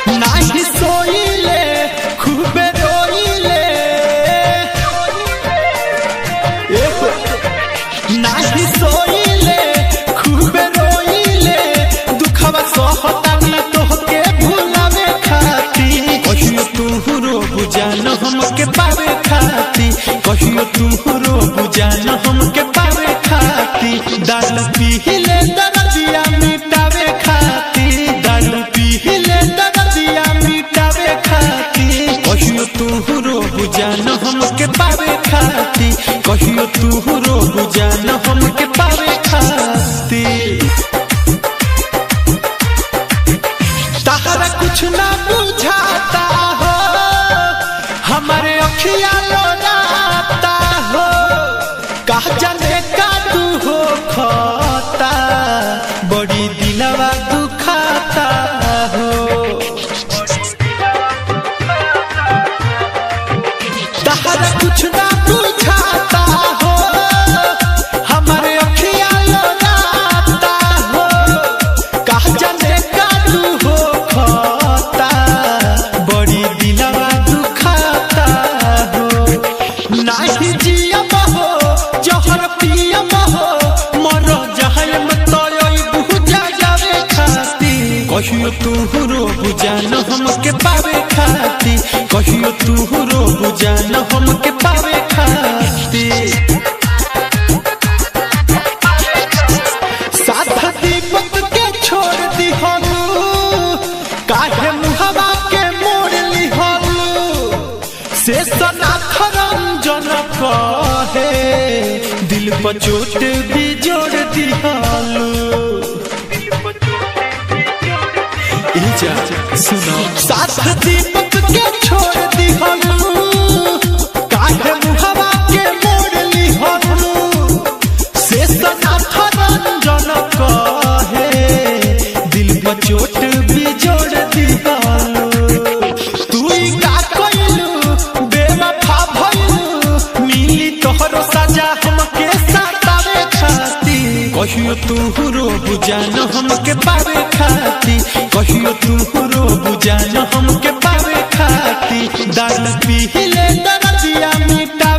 नाही सोइले खूबे रोइले नाही सोइले खूबे रोइले दुखवा सहतानी तोहके भुलावे खाती कहियो तू रो बुझान हमके पावे खाती कहियो तू रो बुझान हमके पावे खाती दारू पीले दर्दिया मिटावे खाती दारू पीले दर्दिया मिटावे खाती कहियो तू रो बुझान हमके पावे खाती कहियो तू रो बुझान हमके पावे खाती ताहरा कुछ ना बुझाता हो हमारे अखिया लोराता हो कहा जाने का तू हो खाता बड़ी दिलवा दुखाता हो ताहरा कुछ ना बुझाता हो हमारे अखिया लोराता हो कहा जाने का तू हो खाता बड़ी दिलवा दुखाता हो नाही जियब हो जहर पियब हो मर जहम तोय बुझा जावे खाती कहियो तू रो बुझान हमके पावे खाती कहियो तू रो बुझान हमके पावे खाती साधा दीपक के छोड़ दी हनु काहे मुहवा के मोड़ ली हनु से सनाथ रंजन कहे दिल पर चोट भी जोड़ दी हनु सुनो साथ दीपक के छोड़ दी हनु काहे मुहवा के मोड़ ली हनु से सनाथ रंजन कहे दिल पर चोट भी जोड़ दी हनु तू का कइलू बेवफा भइलू मिली तोहरो सजा हमके सतावे खाती कहियो तू रो बुझान हमके पावे खाती कहियो तू रो बुझान हमके पावे खाती दारू पीले दर्दिया मिटा